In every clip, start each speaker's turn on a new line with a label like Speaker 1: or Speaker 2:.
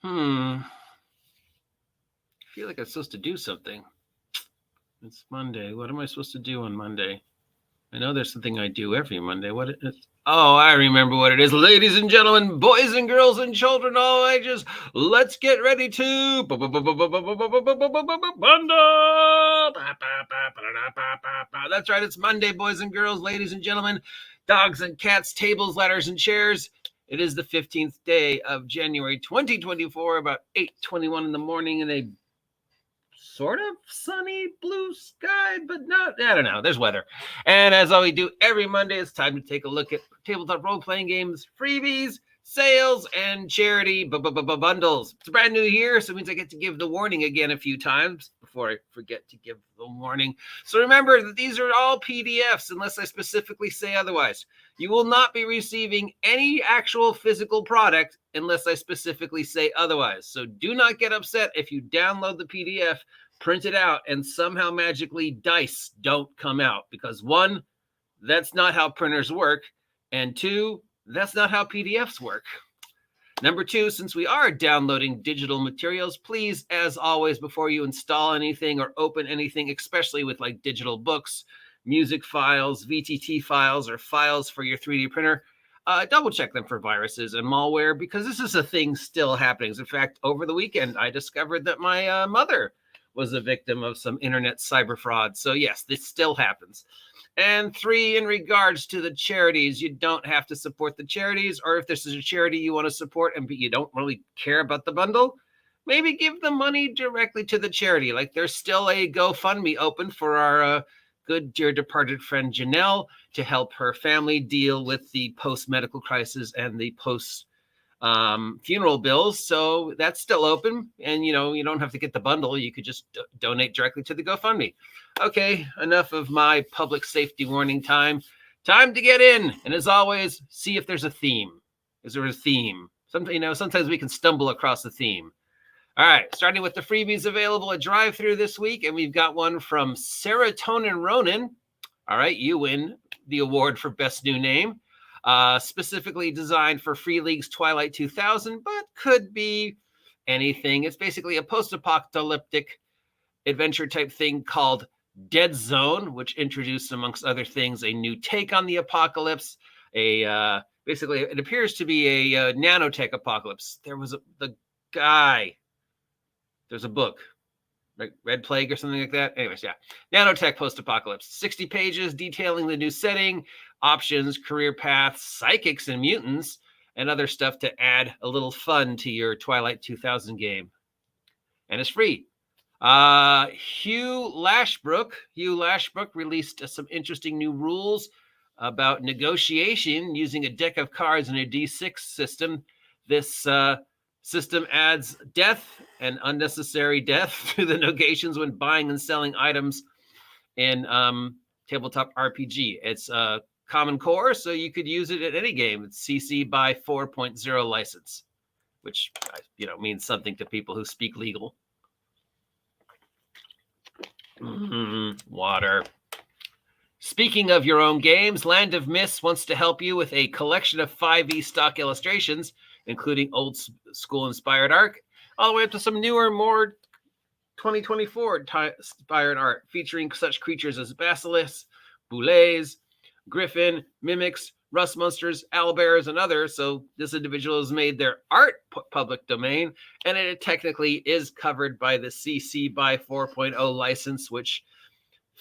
Speaker 1: I feel like I'm supposed to do something. It's Monday. What am I supposed to do on Monday? I know there's something I do every Monday. What it is? Oh, I remember what it is. Ladies and gentlemen, boys and girls and children all ages, let's get ready to bundle. That's right. It's Monday, boys and girls, ladies and gentlemen, dogs and cats, tables, ladders, and chairs. It is the 15th day of January 2024, about 8:21 in the morning in a sort of sunny blue sky, but not, I don't know, there's weather. And as always do every Monday, it's time to take a look at tabletop role-playing games, freebies, sales, and charity bundles. It's a brand new year, so it means I get to give the warning again a few times before I forget to give the warning. So remember that these are all PDFs unless I specifically say otherwise. You will not be receiving any actual physical product unless I specifically say otherwise. So do not get upset if you download the PDF, print it out, and somehow magically dice don't come out. Because one, that's not how printers work. And two, that's not how PDFs work. Number two, since we are downloading digital materials, please, as always, before you install anything or open anything, especially with like digital books, music files, VTT files, or files for your 3D printer, double check them for viruses and malware, because this is a thing still happening. In fact, over the weekend, I discovered that my mother was a victim of some internet cyber fraud. So yes, this still happens. And three, in regards to the charities, you don't have to support the charities, or if this is a charity you want to support and you don't really care about the bundle, maybe give the money directly to the charity. Like there's still a GoFundMe open for our good dear departed friend Janelle to help her family deal with the post-medical crisis and the post-funeral bills. So that's still open. And, you know, you don't have to get the bundle. You could just donate directly to the GoFundMe. Okay, enough of my public safety warning time. Time to get in. And as always, see if there's a theme. Is there a theme? Sometimes we can stumble across a theme. All right, starting with the freebies available at drive-thru this week, and we've got one from Serotonin Ronin. All right, you win the award for Best New Name, specifically designed for Free League's Twilight 2000, but could be anything. It's basically a post-apocalyptic adventure type thing called Dead Zone, which introduced, amongst other things, a new take on the apocalypse. Basically, it appears to be a nanotech apocalypse. There's a book, like Red Plague or something like that. Anyways, yeah. Nanotech post-apocalypse. 60 pages detailing the new setting, options, career paths, psychics and mutants, and other stuff to add a little fun to your Twilight 2000 game. And it's free. Hugh Lashbrook released some interesting new rules about negotiation using a deck of cards and a D6 system. This system adds death and unnecessary death to the negations when buying and selling items in tabletop RPG. It's a common core, so you could use it at any game. It's CC by 4.0 license, which means something to people who speak legal. Water. Speaking of your own games, Land of Mists wants to help you with a collection of 5e stock illustrations, including old school inspired art, all the way up to some newer, more 2024 inspired art, featuring such creatures as basilisks, boulets, griffin, mimics, rust monsters, owlbears, and others. So this individual has made their art public domain, and it technically is covered by the CC by 4.0 license, which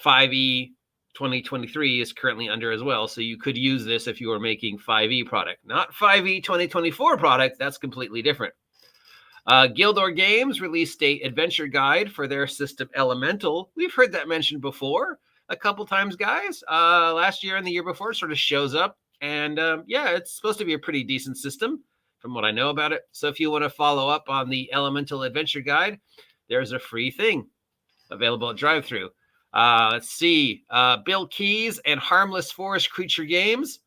Speaker 1: 5e 2023 is currently under as well. So you could use this if you were making 5e product, not 5e 2024 product. That's completely different. Gilbert Games released an adventure guide for their system Elemental. We've heard that mentioned before a couple times, guys. Last year and the year before, it sort of shows up. And it's supposed to be a pretty decent system from what I know about it. So if you want to follow up on the Elemental Adventure Guide, there's a free thing available at drive-thru. Let's see. Bill Keys and Harmless Forest Creature Games,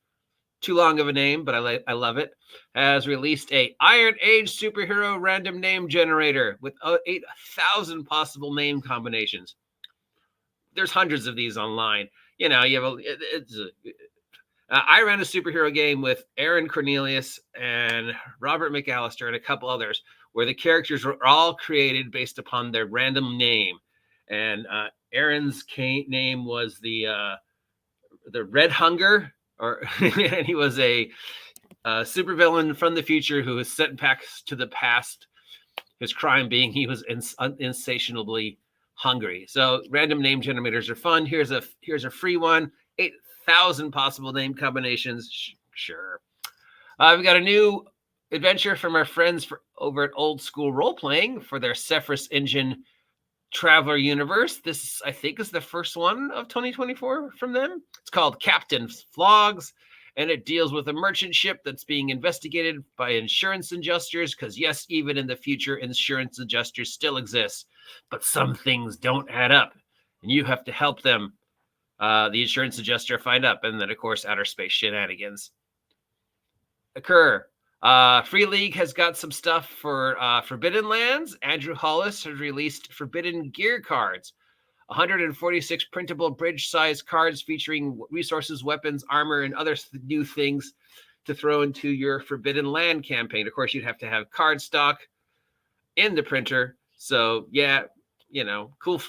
Speaker 1: too long of a name, but I love it, has released a Iron Age superhero random name generator with 8,000 possible name combinations. There's hundreds of these online. You have I ran a superhero game with Aaron Cornelius and Robert McAllister and a couple others, where the characters were all created based upon their random name. And Aaron's name was the Red Hunger, and he was a supervillain from the future who was sent back to the past. His crime being he was insatiably hungry. So random name generators are fun. Here's a free one. 8,000 possible name combinations. Sure. We've got a new adventure from our friends over at Old School Role Playing for their Cephras Engine Traveler Universe. This, I think, is the first one of 2024 from them. It's called Captain Flogs, and it deals with a merchant ship that's being investigated by insurance adjusters, because yes, even in the future, insurance adjusters still exist, but some things don't add up, and you have to help them, the insurance adjuster, find up. And then, of course, outer space shenanigans occur. Free League has got some stuff for Forbidden Lands. Andrew Hollis has released Forbidden Gear cards, 146 printable bridge-sized cards featuring resources, weapons, armor, and other new things to throw into your Forbidden Land campaign. Of course, you'd have to have card stock in the printer. So, yeah, cool.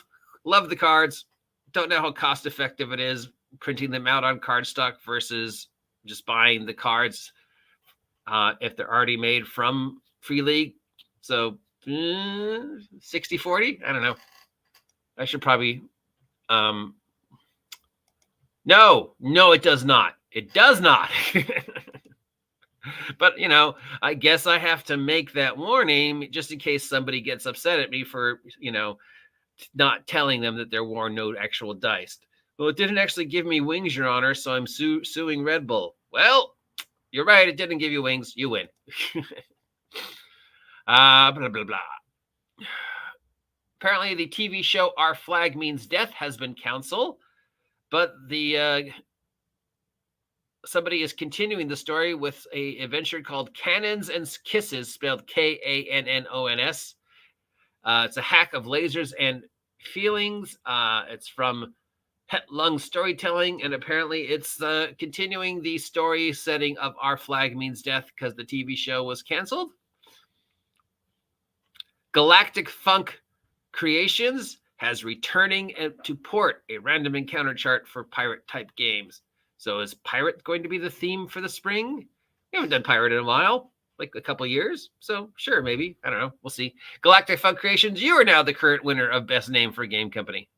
Speaker 1: Love the cards. Don't know how cost-effective it is printing them out on cardstock versus just buying the cards if they're already made from Free League. So 60-40, I don't know. I should probably no, it does not. It does not. But I guess I have to make that warning just in case somebody gets upset at me for not telling them that there were no actual dice. Well, it didn't actually give me wings, Your Honor, so I'm suing Red Bull. Well, you're right. It didn't give you wings. You win. Blah, blah, blah. Apparently, the TV show Our Flag Means Death has been canceled, but somebody is continuing the story with a adventure called Cannons and Kisses, spelled K-A-N-N-O-N-S. It's a hack of lasers and feelings. It's from Het Lung Storytelling, and apparently it's continuing the story setting of Our Flag Means Death because the TV show was canceled. Galactic Fun Creations has returning to port a random encounter chart for pirate-type games. So is pirate going to be the theme for the spring? We haven't done pirate in a while, like a couple years. So sure, maybe. I don't know. We'll see. Galactic Fun Creations, you are now the current winner of Best Name for a Game Company.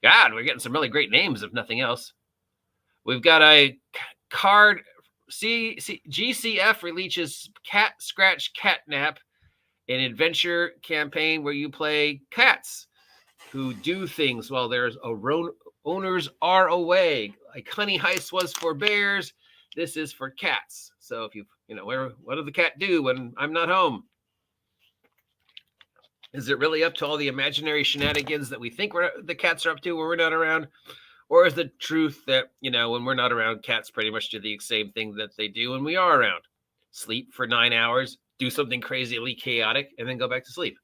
Speaker 1: God, we're getting some really great names, if nothing else. We've got a card. GCF releases Cat Scratch Catnap, an adventure campaign where you play cats who do things while there's owners are away. Like Honey Heist was for bears, this is for cats. So if what does the cat do when I'm not home? Is it really up to all the imaginary shenanigans that we think the cats are up to when we're not around? Or is the truth that, when we're not around, cats pretty much do the same thing that they do when we are around? Sleep for 9 hours, do something crazily chaotic, and then go back to sleep.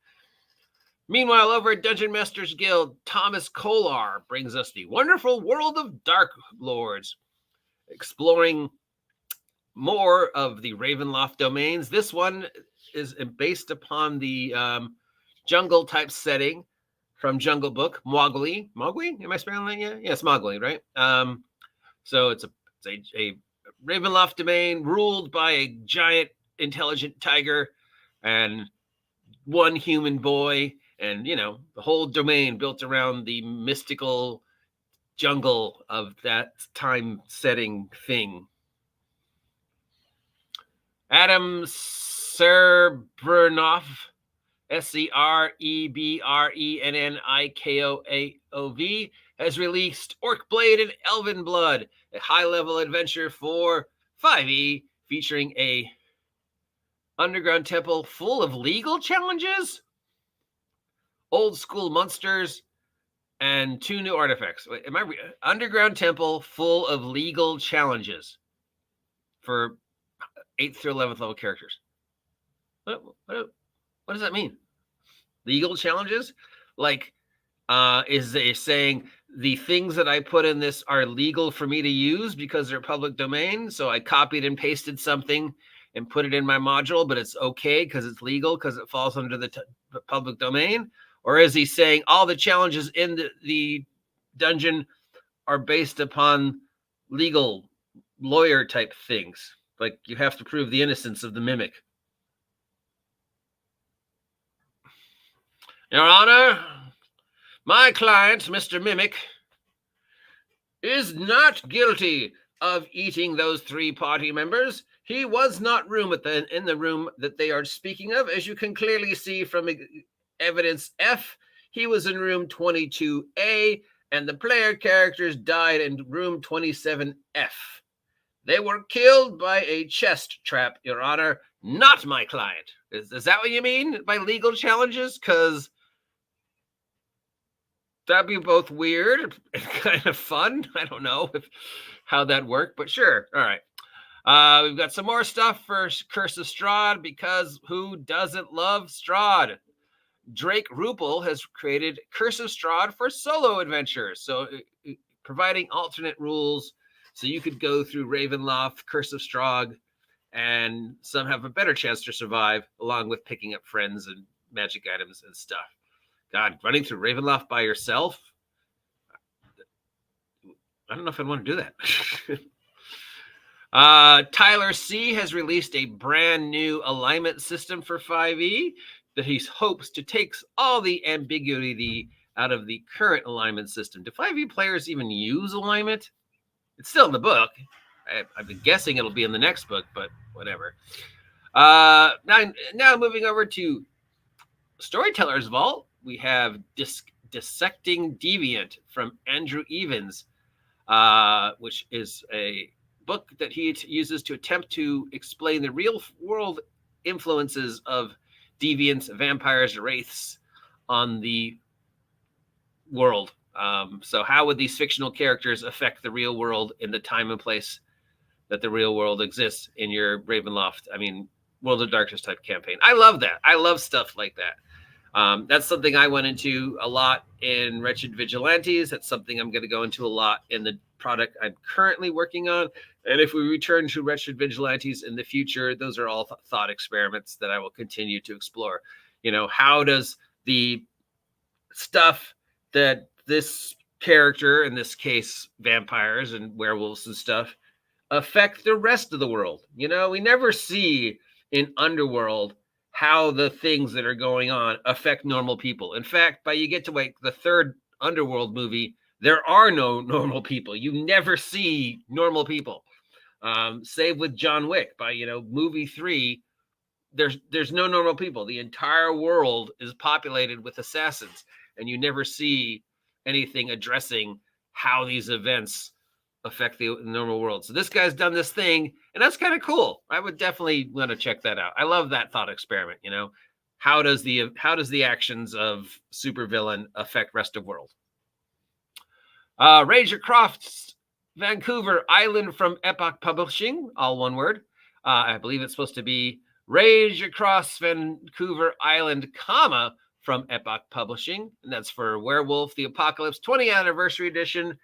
Speaker 1: Meanwhile, over at Dungeon Masters Guild, Thomas Kolar brings us the wonderful world of Dark Lords, exploring more of the Ravenloft domains. This one is based upon the jungle type setting from Jungle Book, Mowgli. Mowgli? Am I spelling that? Yeah, it's Mowgli, right? So it's a Ravenloft domain ruled by a giant intelligent tiger and one human boy, and the whole domain built around the mystical jungle of that time setting thing. Adam Serbrennov, Serebrennikov, has released Orc-Blade and Elven Blood, a high-level adventure for 5e featuring a underground temple full of legal challenges, old school monsters, and 2 new artifacts. Wait, underground temple full of legal challenges for 8th through 11th level characters. What does that mean? Legal challenges? Like, is they saying The things that I put in this are legal for me to use because they're public domain. So I copied and pasted something and put it in my module, but it's okay because it's legal because it falls under the public domain? Or is he saying all the challenges in the dungeon are based upon legal lawyer type things? Like you have to prove the innocence of the mimic. Your Honor, my client, Mr. Mimic, is not guilty of eating those 3 party members. He was not in the room that they are speaking of. As you can clearly see from evidence F, he was in room 22A, and the player characters died in room 27F. They were killed by a chest trap, Your Honor, not my client. Is that what you mean by legal challenges? Because that'd be both weird and kind of fun. I don't know how that worked, but sure. All right. We've got some more stuff for Curse of Strad, because who doesn't love Strad? Drake Rupel has created Curse of Strad for solo adventures. So providing alternate rules so you could go through Ravenloft, Curse of Strahd, and some have a better chance to survive, along with picking up friends and magic items and stuff. God, running through Ravenloft by yourself? I don't know if I'd want to do that. Tyler C. has released a brand new alignment system for 5e that he hopes to take all the ambiguity out of the current alignment system. Do 5e players even use alignment? It's still in the book. I've been guessing it'll be in the next book, but whatever. Now moving over to Storytellers Vault, we have Dissecting Deviant from Andrew Evans, which is a book that he uses to attempt to explain the real world influences of deviants, vampires, wraiths on the world. So how would these fictional characters affect the real world in the time and place that the real world exists in your Ravenloft, World of Darkness type campaign? I love that. I love stuff like that. That's something I went into a lot in Wretched Vigilantes. That's something I'm going to go into a lot in the product I'm currently working on. And if we return to Wretched Vigilantes in the future, those are all thought experiments that I will continue to explore. How does the stuff that this character, in this case, vampires and werewolves and stuff, affect the rest of the world? We never see in Underworld how the things that are going on affect normal people. In fact, by you get to the third Underworld movie, there are no normal people. You never see normal people. Save with John Wick. By movie 3, there's no normal people. The entire world is populated with assassins, and you never see anything addressing how these events affect the normal world. So this guy's done this thing, and that's kind of cool. I would definitely want to check that out. I love that thought experiment. How does the actions of supervillain affect rest of world? Ranger Croft's Vancouver Island from Epoch Publishing, all one word. I believe it's supposed to be Rage Across Vancouver Island, from Epoch Publishing, and that's for Werewolf The Apocalypse 20th Anniversary Edition,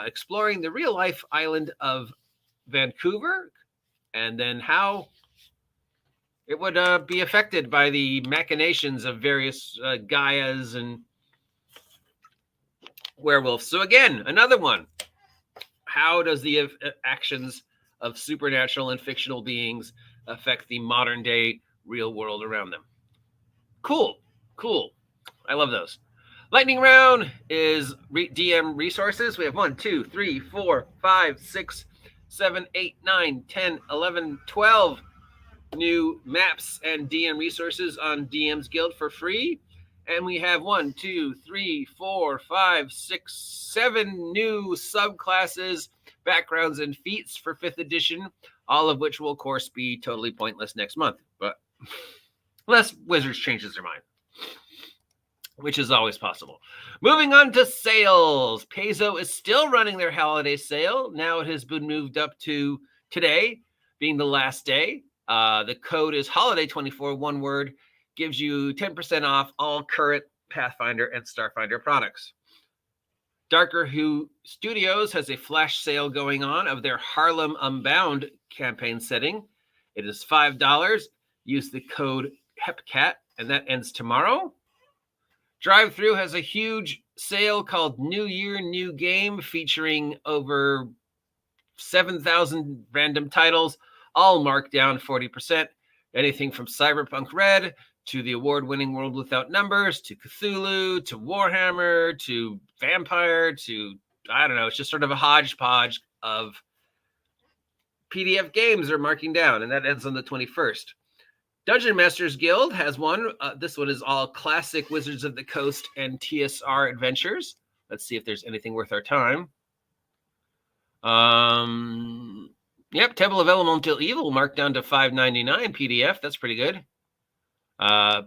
Speaker 1: exploring the real-life island of Vancouver, and then how it would be affected by the machinations of various Gaias and werewolves. So again, another one. How does the actions of supernatural and fictional beings affect the modern day real world around them? Cool. I love those. Lightning round is DM resources. We have 1, 2, 3, 4, 5, 6, 7, 8, 9, 10, 11, 12 new maps and DM resources on DM's Guild for free. And we have 1, 2, 3, 4, 5, 6, 7 new subclasses, backgrounds, and feats for 5th edition, all of which will, of course, be totally pointless next month. But unless Wizards changes their mind, which is always possible. Moving on to sales. Paizo is still running their holiday sale. Now it has been moved up to today, being the last day. The code is Holiday24, one word, gives you 10% off all current Pathfinder and Starfinder products. Darker Who Studios has a flash sale going on of their Harlem Unbound campaign setting. It is $5. Use the code HEPCAT, and that ends tomorrow. Drive-Thru has a huge sale called New Year, New Game, featuring over 7,000 random titles, all marked down 40%. Anything from Cyberpunk Red to the award-winning World Without Numbers, to Cthulhu, to Warhammer, to Vampire, to, I don't know, it's just sort of a hodgepodge of PDF games are marking down, and that ends on the 21st. Dungeon Masters Guild has one. This one is all classic Wizards of the Coast and TSR adventures. Let's see if there's anything worth our time. Yep, Temple of Elemental Evil marked down to $5.99 PDF. That's pretty good. Wow,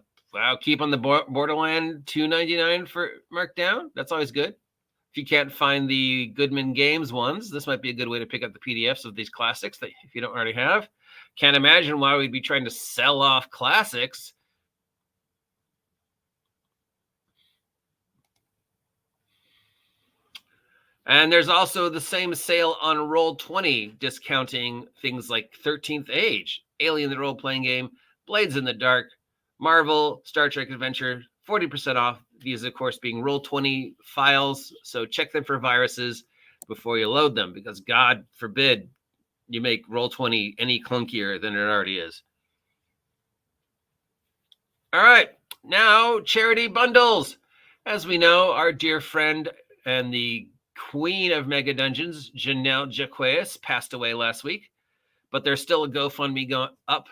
Speaker 1: keep on the Borderland $2.99 for markdown. That's always good. If you can't find the Goodman Games ones, this might be a good way to pick up the PDFs of these classics that if you don't already have. Can't imagine why we'd be trying to sell off classics. And there's also the same sale on Roll20, discounting things like 13th Age, Alien the Role-Playing Game, Blades in the Dark, Marvel, Star Trek Adventure, 40% off. These, of course, being Roll20 files, so check them for viruses before you load them, because God forbid you make Roll20 any clunkier than it already is. All right, now charity bundles. As we know, our dear friend and the queen of Mega Dungeons, Janelle Jaquez, passed away last week, but there's still a GoFundMe going up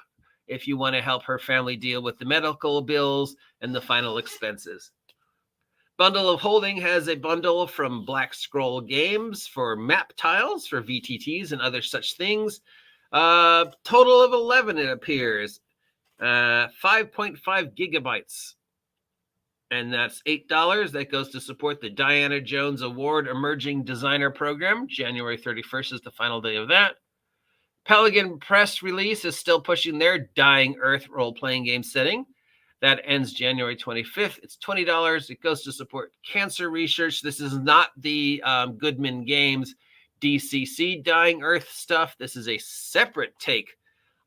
Speaker 1: if you want to help her family deal with the medical bills and the final expenses. Bundle of Holding has a bundle from Black Scroll Games for map tiles for VTTs and other such things. Total of 11, it appears. 5.5 gigabytes. And that's $8. That goes to support the Diana Jones Award Emerging Designer Program. January 31st is the final day of that. Pelican Press Release is still pushing their Dying Earth role-playing game setting. That ends January 25th. It's $20. It goes to support cancer research. This is not the Goodman Games DCC Dying Earth stuff. This is a separate take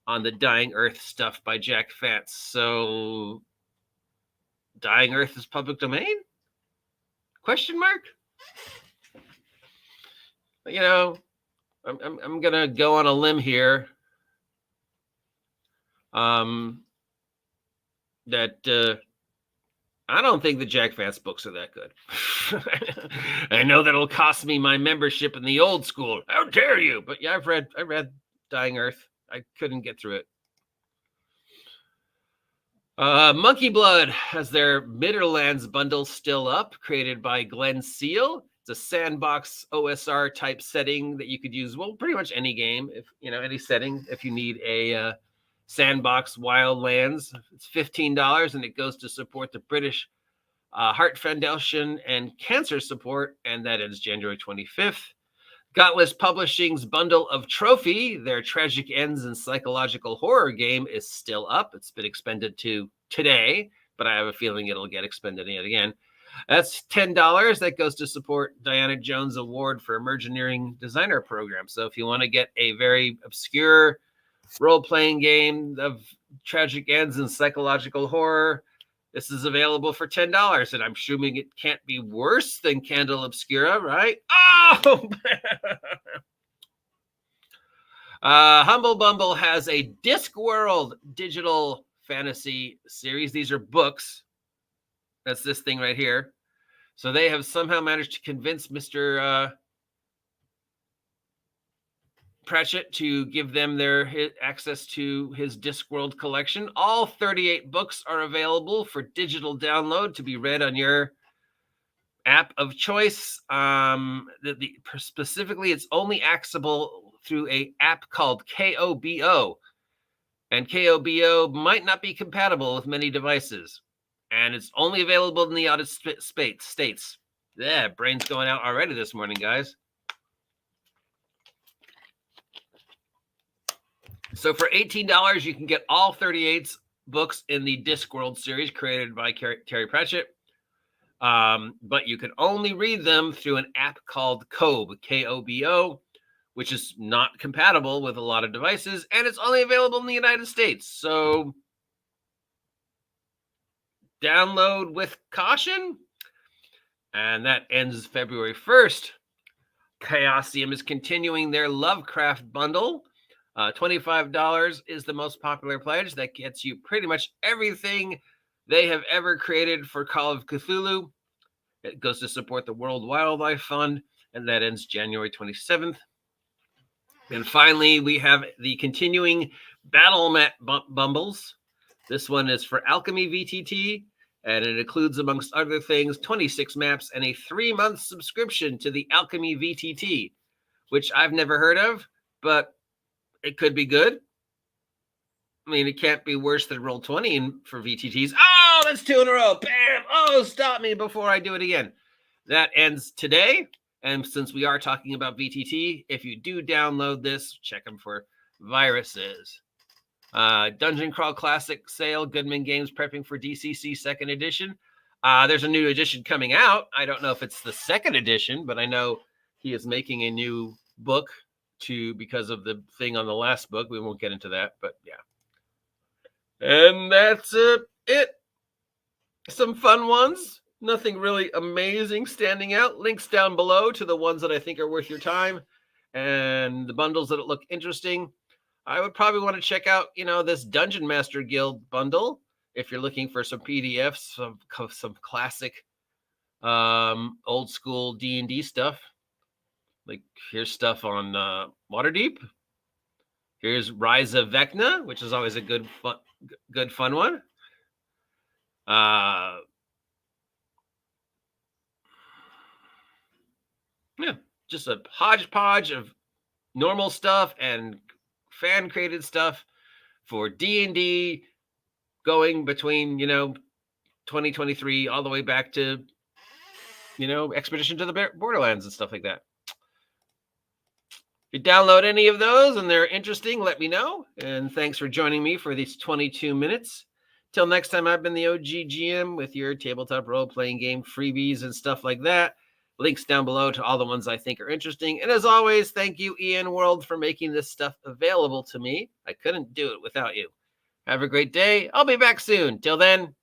Speaker 1: on the Dying Earth stuff by Jack Fantz. So, Dying Earth is public domain? Question mark? You know, I'm gonna go on a limb here. That I don't think the Jack Vance books are that good. I know that'll cost me my membership in the old school. How dare you? But yeah, I read Dying Earth. I couldn't get through it. Monkey Blood has their Midderlands bundle still up, created by Glenn Seal. It's a sandbox OSR type setting that you could use, well, pretty much any game, if you know, any setting, if you need a sandbox wildlands. It's $15, and it goes to support the British Heart Foundation and cancer support, and that ends January 25th. Gunless Publishing's bundle of Trophy, their tragic ends and psychological horror game, is still up. It's been expended to today, but I have a feeling it'll get expended yet again. That's $10. That goes to support Diana Jones Award for Emerging Designer Program. So if you want to get a very obscure role-playing game of tragic ends and psychological horror, this is available for $10, and I'm assuming it can't be worse than Candle Obscura, right? Oh! Humble Bumble has a Discworld digital fantasy series. These are books. That's this thing right here. So they have somehow managed to convince Mr. Pratchett to give them his access to his Discworld collection. All 38 books are available for digital download to be read on your app of choice. Specifically, it's only accessible through an app called KOBO. And KOBO might not be compatible with many devices. And it's only available in the United States. Yeah, brain's going out already this morning, guys. So for $18, you can get all 38 books in the Discworld series created by Terry Pratchett. But you can only read them through an app called Kobo, K-O-B-O, which is not compatible with a lot of devices, and it's only available in the United States. So download with caution. And that ends February 1st. Chaosium is continuing their Lovecraft bundle. $25 is the most popular pledge. That gets you pretty much everything they have ever created for Call of Cthulhu. It goes to support the World Wildlife Fund, and that ends January 27th. And finally, we have the continuing Battle Mat Bumbles. This one is for Alchemy VT, and it includes, amongst other things, 26 maps and a 3-month subscription to the Alchemy VT, which I've never heard of, but it could be good. I mean, it can't be worse than Roll20 for VTTs. Oh, that's 2 in a row. Bam! Oh, stop me before I do it again. That ends today. And since we are talking about VTT, if you do download this, check them for viruses. Dungeon Crawl Classic sale, Goodman Games prepping for DCC 2nd edition. There's a new edition coming out. I don't know if it's the 2nd edition, but I know he is making a new book because of the thing on the last book. We won't get into that, but yeah. And that's it. Some fun ones. Nothing really amazing standing out. Links down below to the ones that I think are worth your time and the bundles that look interesting. I would probably want to check out, this Dungeon Master Guild bundle if you're looking for some PDFs, some classic old school D&D stuff. Like here's stuff on Waterdeep. Here's Rise of Vecna, which is always a good fun one. Yeah, just a hodgepodge of normal stuff and fan-created stuff for D&D going between, 2023 all the way back to, Expedition to the Borderlands and stuff like that. If you download any of those and they're interesting, let me know. And thanks for joining me for these 22 minutes. Till next time, I've been the OGGM with your tabletop role-playing game freebies and stuff like that. Links down below to all the ones I think are interesting. And as always, thank you, ENWorld, for making this stuff available to me. I couldn't do it without you. Have a great day. I'll be back soon. Till then,